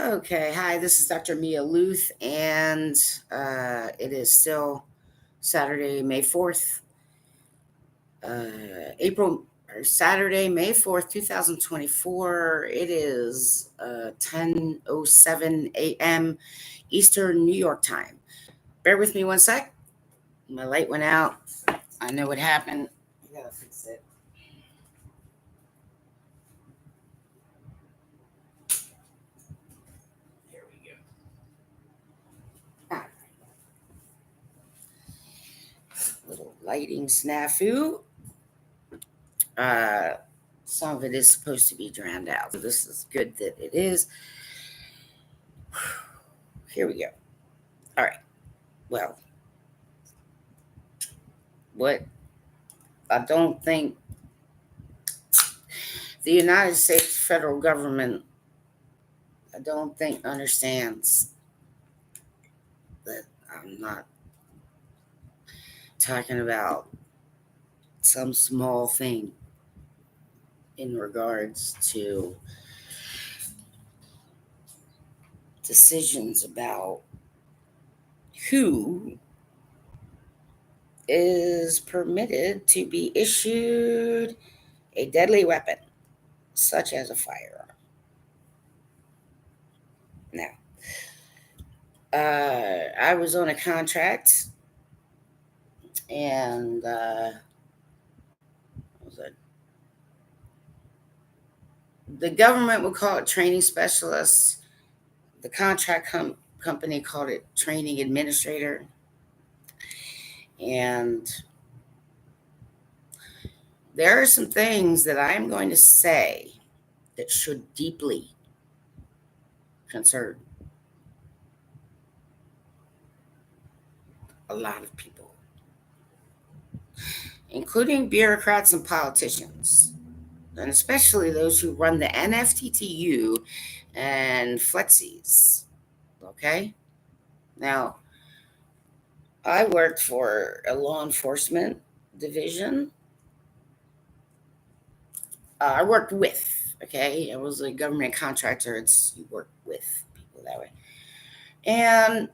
Okay, hi, this is Dr. Mia Luth, and it is still Saturday, May 4th, Saturday, May 4th, 2024. It is 10:07 a.m. Eastern New York time. Bear with me one sec. My light went out. I know what happened. I gotta fix it. Here we go. Ah, little lighting snafu. Some of it is supposed to be drowned out. So this is good that it is. Here we go. All right. Well, what I don't think the United States federal government, I don't think understands that I'm not talking about some small thing in regards to decisions about who is permitted to be issued a deadly weapon, such as a firearm. Now, I was on a contract, and what was it? The government would call it training specialist. The contract company called it training administrator. And there are some things that I'm going to say that should deeply concern a lot of people, including bureaucrats and politicians, and especially those who run the NFTTU and Flexies. Okay? Now, I worked for a law enforcement division. I worked with, okay? I was a government contractor. You work with people that way. And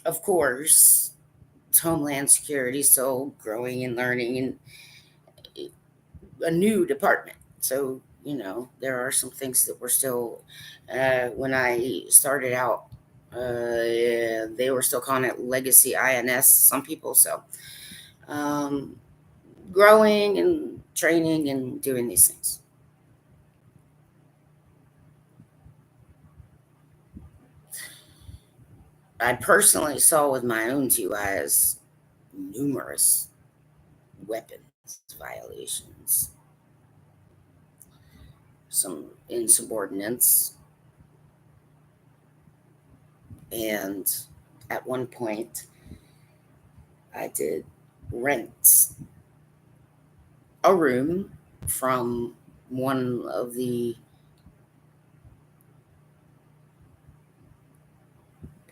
of course, it's Homeland Security, so growing and learning and a new department. So, there are some things that were still, when I started out, they were still calling it Legacy INS, some people. So, growing and training and doing these things. I personally saw with my own two eyes numerous weapons violations, some insubordinates, and at one point I did rent a room from one of the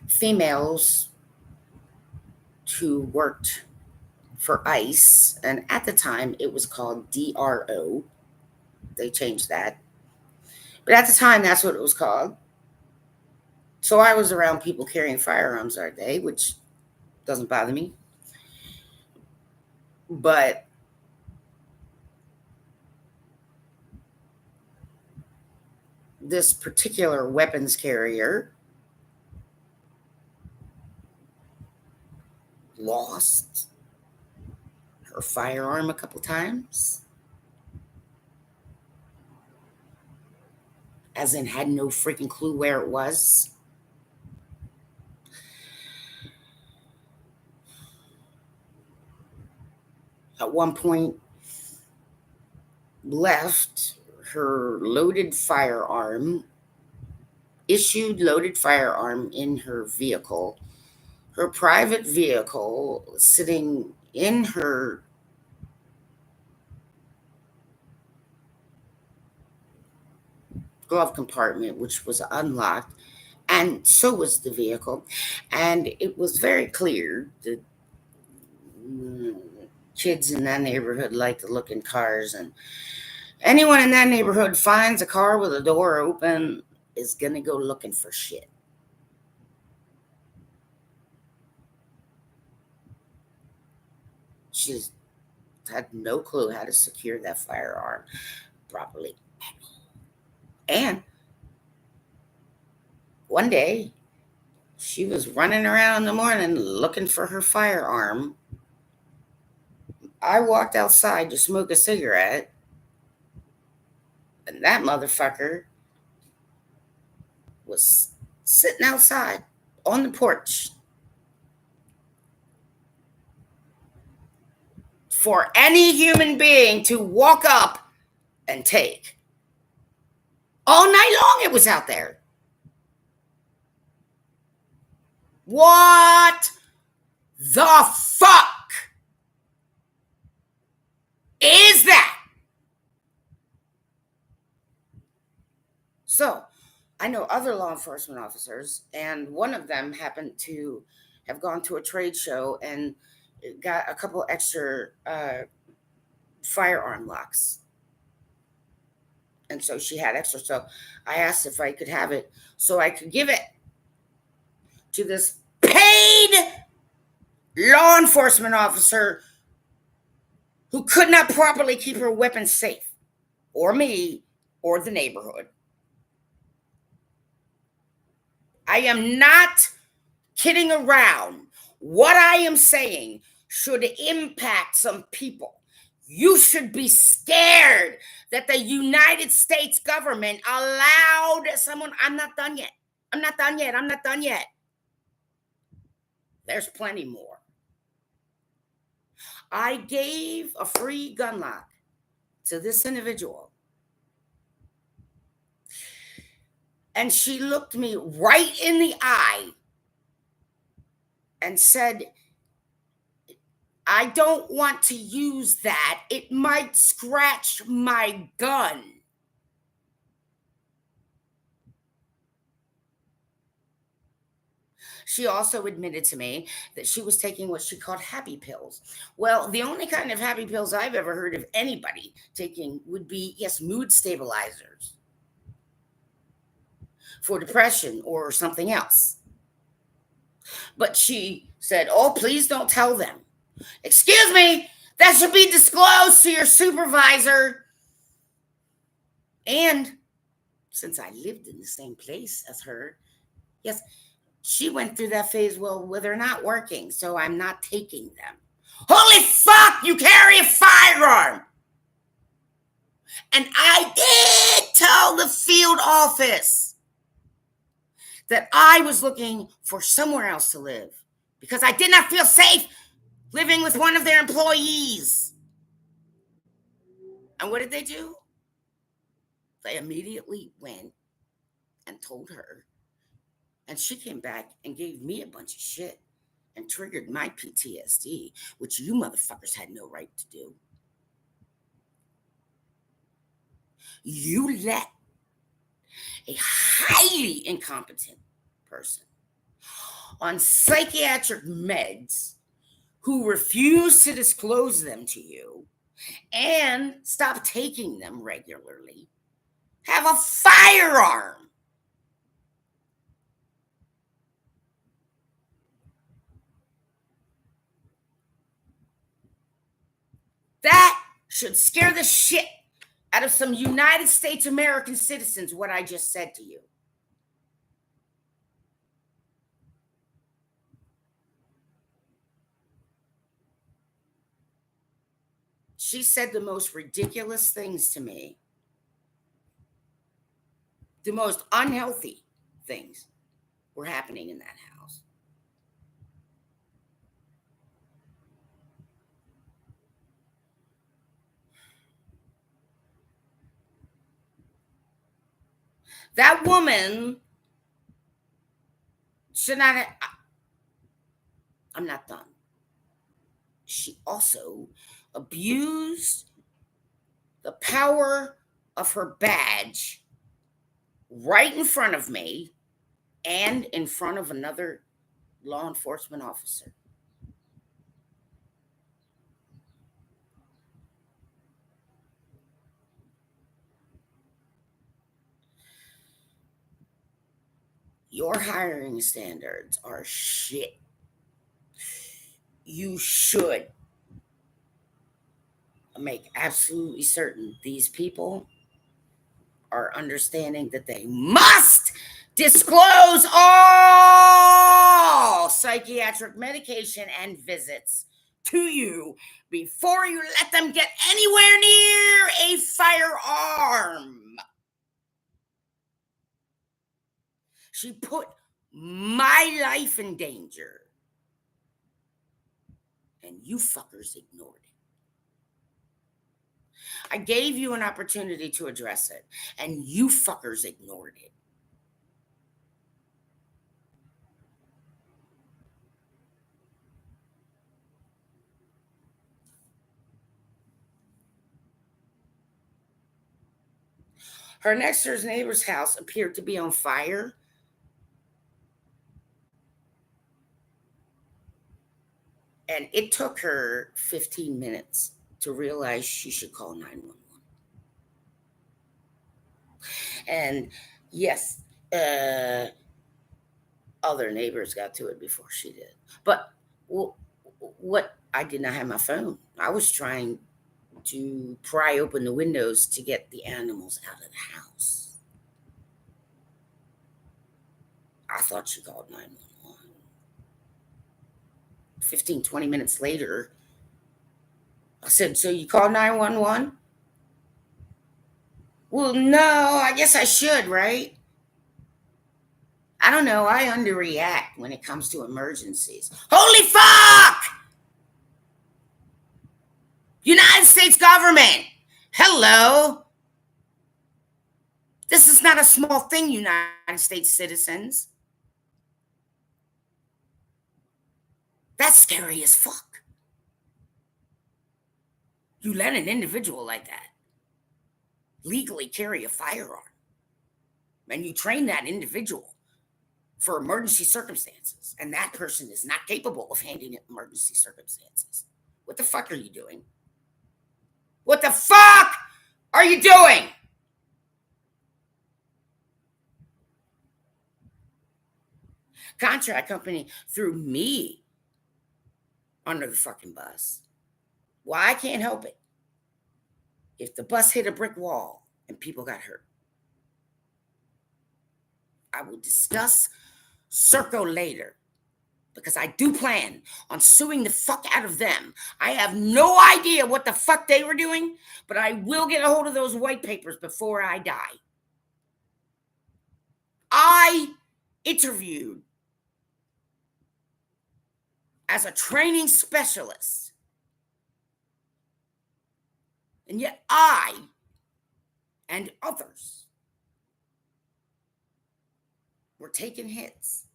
females who worked for ICE, and at the time it was called DRO. They changed that, but at the time that's what it was called. So I was around people carrying firearms all day, which doesn't bother me. But this particular weapons carrier lost her firearm a couple times, as in had no freaking clue where it was. At one point, left her issued loaded firearm in her vehicle, her private vehicle, sitting in her glove compartment, which was unlocked, and so was the vehicle. And it was very clear that kids in that neighborhood like to look in cars, and anyone in that neighborhood finds a car with a door open, is going to go looking for shit. She had no clue how to secure that firearm properly. And one day, she was running around in the morning looking for her firearm. I walked outside to smoke a cigarette, and that motherfucker was sitting outside on the porch for any human being to walk up and take. All night long it was out there. What the fuck is that? So, I know other law enforcement officers, and one of them happened to have gone to a trade show and got a couple extra firearm locks. And so she had extra. So I asked if I could have it so I could give it to this paid law enforcement officer who could not properly keep her weapons safe, or me, or the neighborhood. I am not kidding around. What I am saying should impact some people. You should be scared that the United States government allowed someone. I'm not done yet. I'm not done yet. I'm not done yet. There's plenty more. I gave a free gun lock to this individual. And she looked me right in the eye and said, I don't want to use that. It might scratch my gun. She also admitted to me that she was taking what she called happy pills. Well, the only kind of happy pills I've ever heard of anybody taking would be, yes, mood stabilizers for depression or something else. But she said, oh, please don't tell them. Excuse me, that should be disclosed to your supervisor. And since I lived in the same place as her, yes, she went through that phase, well, they're not working, so I'm not taking them. Holy fuck, you carry a firearm! And I did tell the field office that I was looking for somewhere else to live because I did not feel safe living with one of their employees. And what did they do? They immediately went and told her. And she came back and gave me a bunch of shit and triggered my PTSD, which you motherfuckers had no right to do. You let a highly incompetent person on psychiatric meds who refuse to disclose them to you and stop taking them regularly have a firearm. That should scare the shit out of some United States American citizens, what I just said to you. She said the most ridiculous things to me, the most unhealthy things were happening in that house. That woman should not have, I'm not done. She also abused the power of her badge right in front of me and in front of another law enforcement officer. Your hiring standards are shit. You should make absolutely certain these people are understanding that they must disclose all psychiatric medication and visits to you before you let them get anywhere near a firearm. She put my life in danger, and you fuckers ignored it. I gave you an opportunity to address it, and you fuckers ignored it. Her next door neighbor's house appeared to be on fire. And it took her 15 minutes to realize she should call 911. And yes, other neighbors got to it before she did. But what I did not have my phone. I was trying to pry open the windows to get the animals out of the house. I thought she called 911. 15, 20 minutes later, I said, "So you called 911? Well, no, I guess I should, right? I don't know. I underreact when it comes to emergencies." Holy fuck! United States government. Hello. This is not a small thing, United States citizens. That's scary as fuck. You let an individual like that legally carry a firearm, and you train that individual for emergency circumstances, and that person is not capable of handling emergency circumstances. What the fuck are you doing? What the fuck are you doing? Contract company threw me under the fucking bus. Well, I can't help it if the bus hit a brick wall and people got hurt. I will discuss Serco later, because I do plan on suing the fuck out of them. I have no idea what the fuck they were doing, but I will get a hold of those white papers before I die. I interviewed as a training specialist, and yet I and others were taking hits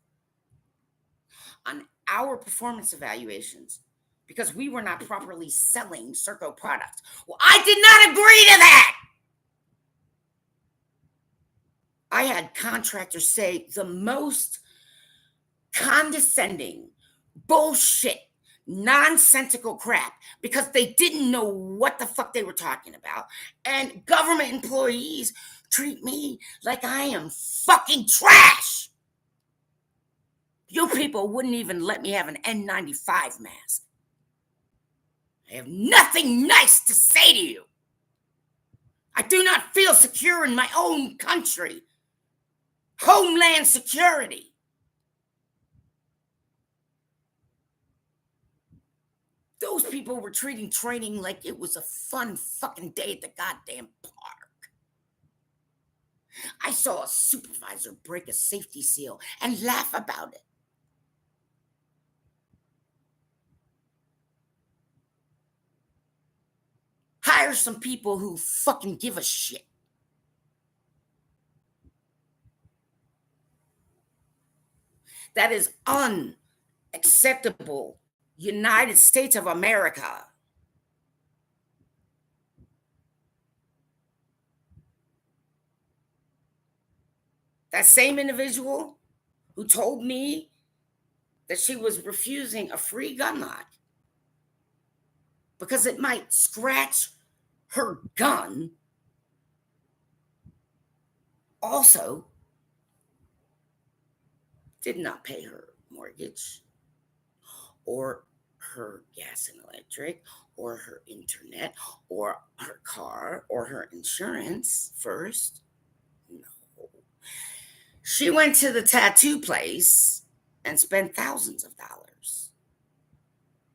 on our performance evaluations because we were not properly selling Serco products. Well, I did not agree to that. I had contractors say the most condescending, bullshit, nonsensical crap because they didn't know what the fuck they were talking about. And government employees treat me like I am fucking trash. You people wouldn't even let me have an N95 mask. I have nothing nice to say to you. I do not feel secure in my own country. Homeland security. Those people were treating training like it was a fun fucking day at the goddamn park. I saw a supervisor break a safety seal and laugh about it. Hire some people who fucking give a shit. That is unacceptable, United States of America. That same individual who told me that she was refusing a free gun lock because it might scratch her gun also did not pay her mortgage or her gas and electric or her internet or her car or her insurance first. No. She went to the tattoo place and spent thousands of dollars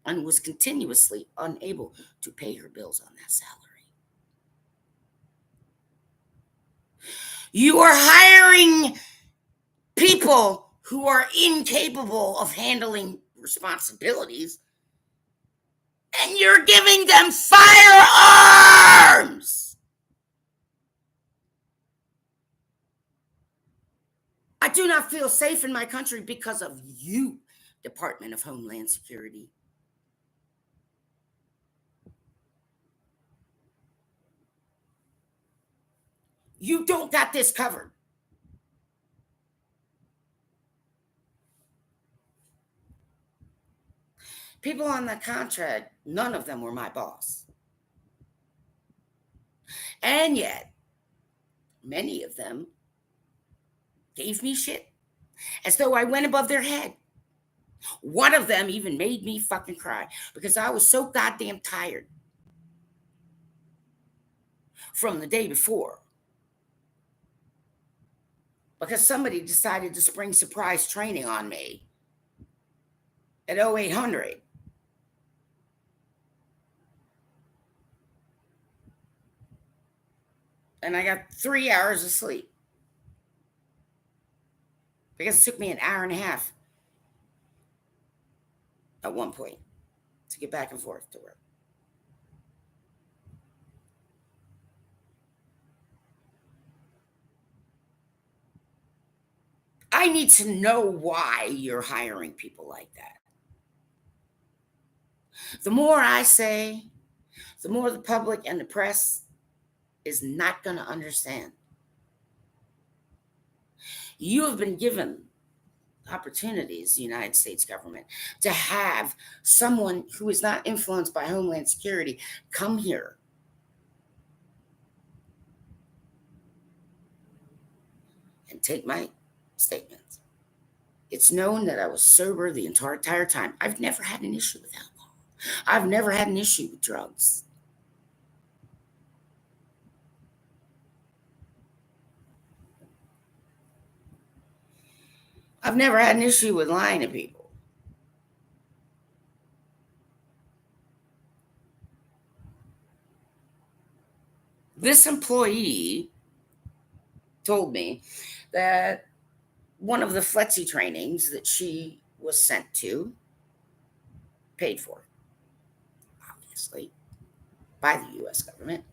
and was continuously unable to pay her bills on that salary. You are hiring people who are incapable of handling responsibilities, and you're giving them firearms. I do not feel safe in my country because of you, Department of Homeland Security. You don't got this covered. People on the contract, none of them were my boss. And yet, many of them gave me shit as though I went above their head. One of them even made me fucking cry because I was so goddamn tired from the day before. Because somebody decided to spring surprise training on me at 0800. And I got 3 hours of sleep. Because it took me an hour and a half at one point to get back and forth to work. I need to know why you're hiring people like that. The more I say, the more the public and the press is not going to understand. You have been given opportunities, the United States government, to have someone who is not influenced by Homeland Security come here and take my statements. It's known that I was sober the entire time. I've never had an issue with alcohol. I've never had an issue with drugs. I've never had an issue with lying to people. This employee told me that one of the flexi trainings that she was sent to, paid for, obviously, by the US government,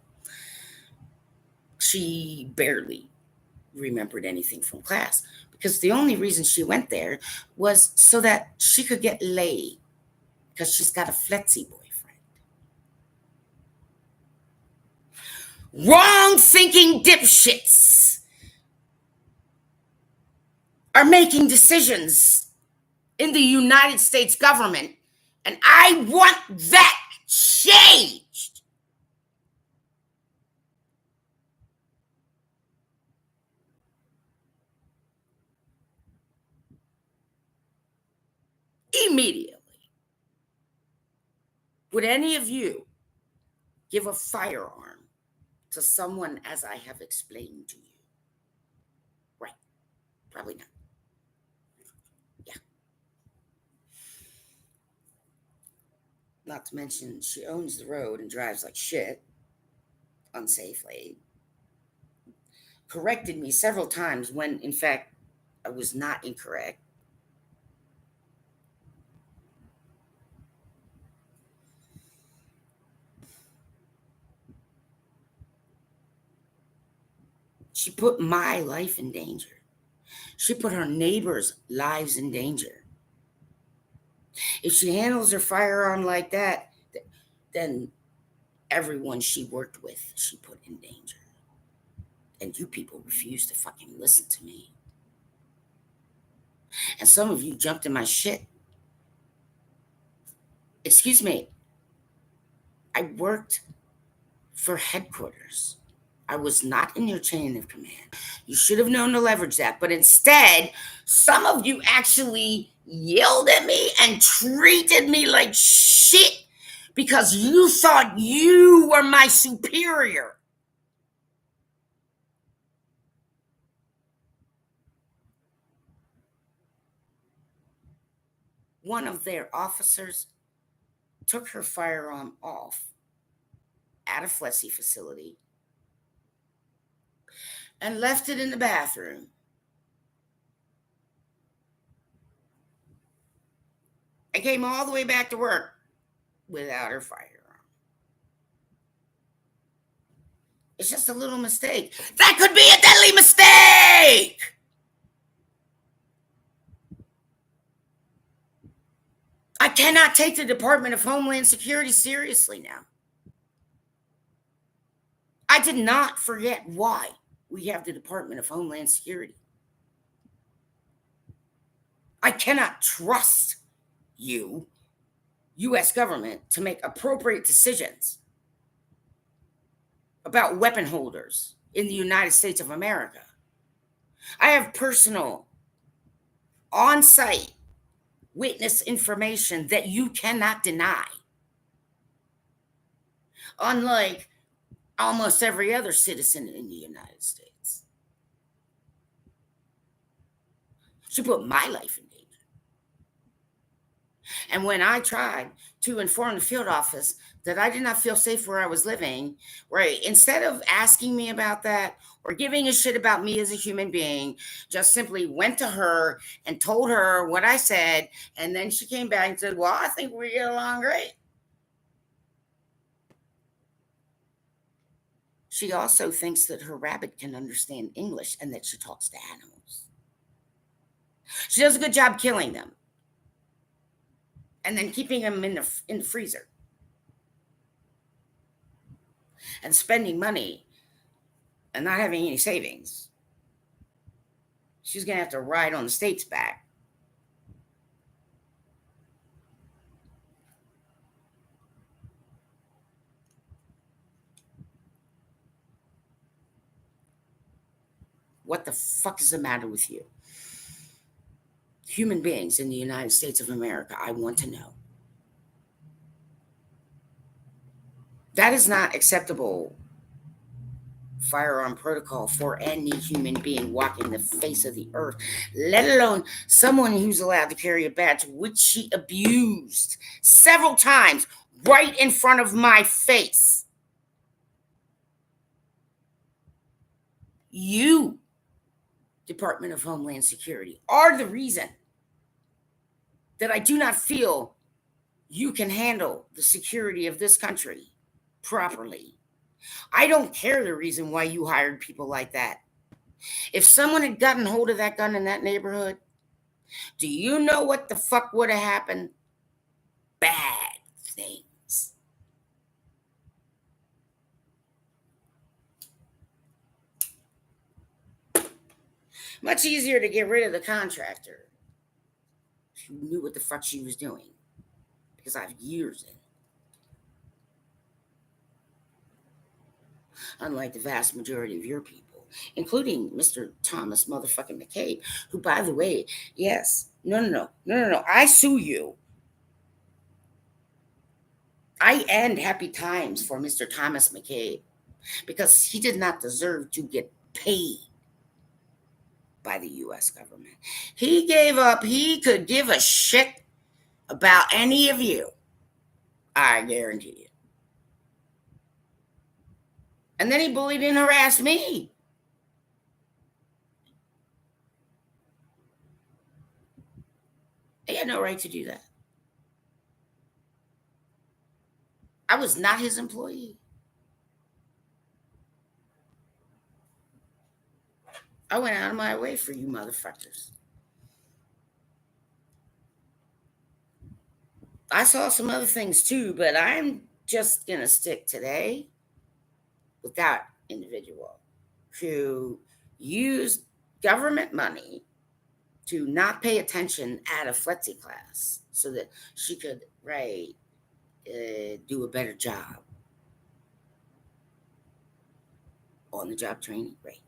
she barely remembered anything from class because the only reason she went there was so that she could get laid because she's got a flexi boyfriend. Wrong thinking dipshits are making decisions in the United States government, and I want that changed. Immediately. Would any of you give a firearm to someone as I have explained to you? Right. Probably not. Yeah. Not to mention, she owns the road and drives like shit, unsafely. Corrected me several times when, in fact, I was not incorrect. She put my life in danger. She put her neighbors' lives in danger. If she handles her firearm like that, then everyone she worked with, she put in danger. And you people refuse to fucking listen to me. And some of you jumped in my shit. Excuse me. I worked for headquarters. I was not in your chain of command. You should have known to leverage that. But instead, some of you actually yelled at me and treated me like shit because you thought you were my superior. One of their officers took her firearm off at a fleshy facility and left it in the bathroom. I came all the way back to work without her firearm. It's just a little mistake. That could be a deadly mistake! I cannot take the Department of Homeland Security seriously now. I did not forget why we have the Department of Homeland Security. I cannot trust you, U.S. government, to make appropriate decisions about weapon holders in the United States of America. I have personal, on-site witness information that you cannot deny. Unlike almost every other citizen in the United States. She put my life in danger. And when I tried to inform the field office that I did not feel safe where I was living, right, instead of asking me about that or giving a shit about me as a human being, just simply went to her and told her what I said, and then she came back and said, well, I think we get along great. She also thinks that her rabbit can understand English and that she talks to animals. She does a good job killing them and then keeping them in the freezer and spending money and not having any savings. She's going to have to ride on the state's back. What the fuck is the matter with you? Human beings in the United States of America, I want to know. That is not acceptable firearm protocol for any human being walking the face of the earth, let alone someone who's allowed to carry a badge, which she abused several times right in front of my face. You, Department of Homeland Security, are the reason that I do not feel you can handle the security of this country properly. I don't care the reason why you hired people like that. If someone had gotten hold of that gun in that neighborhood, do you know what the fuck would have happened? Bad things. Much easier to get rid of the contractor who knew what the fuck she was doing, because I have years in. Unlike the vast majority of your people, including Mr. Thomas motherfucking McCabe, who, by the way, yes, no, I sue you. I end happy times for Mr. Thomas McCabe because he did not deserve to get paid by the U.S. government. He gave up. He could give a shit about any of you. I guarantee you. And then he bullied and harassed me. He had no right to do that. I was not his employee. I went out of my way for you motherfuckers. I saw some other things too, but I'm just going to stick today with that individual who used government money to not pay attention at a flexi class so that she could do a better job on the job training. Right.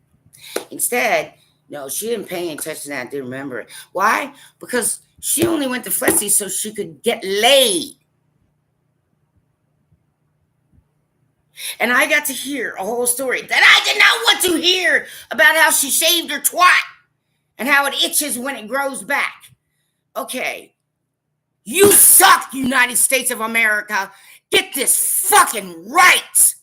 Instead, no, she didn't pay any attention to that. I didn't remember it. Why? Because she only went to Flexi so she could get laid. And I got to hear a whole story that I did not want to hear about how she shaved her twat and how it itches when it grows back. Okay. You suck, United States of America. Get this fucking right.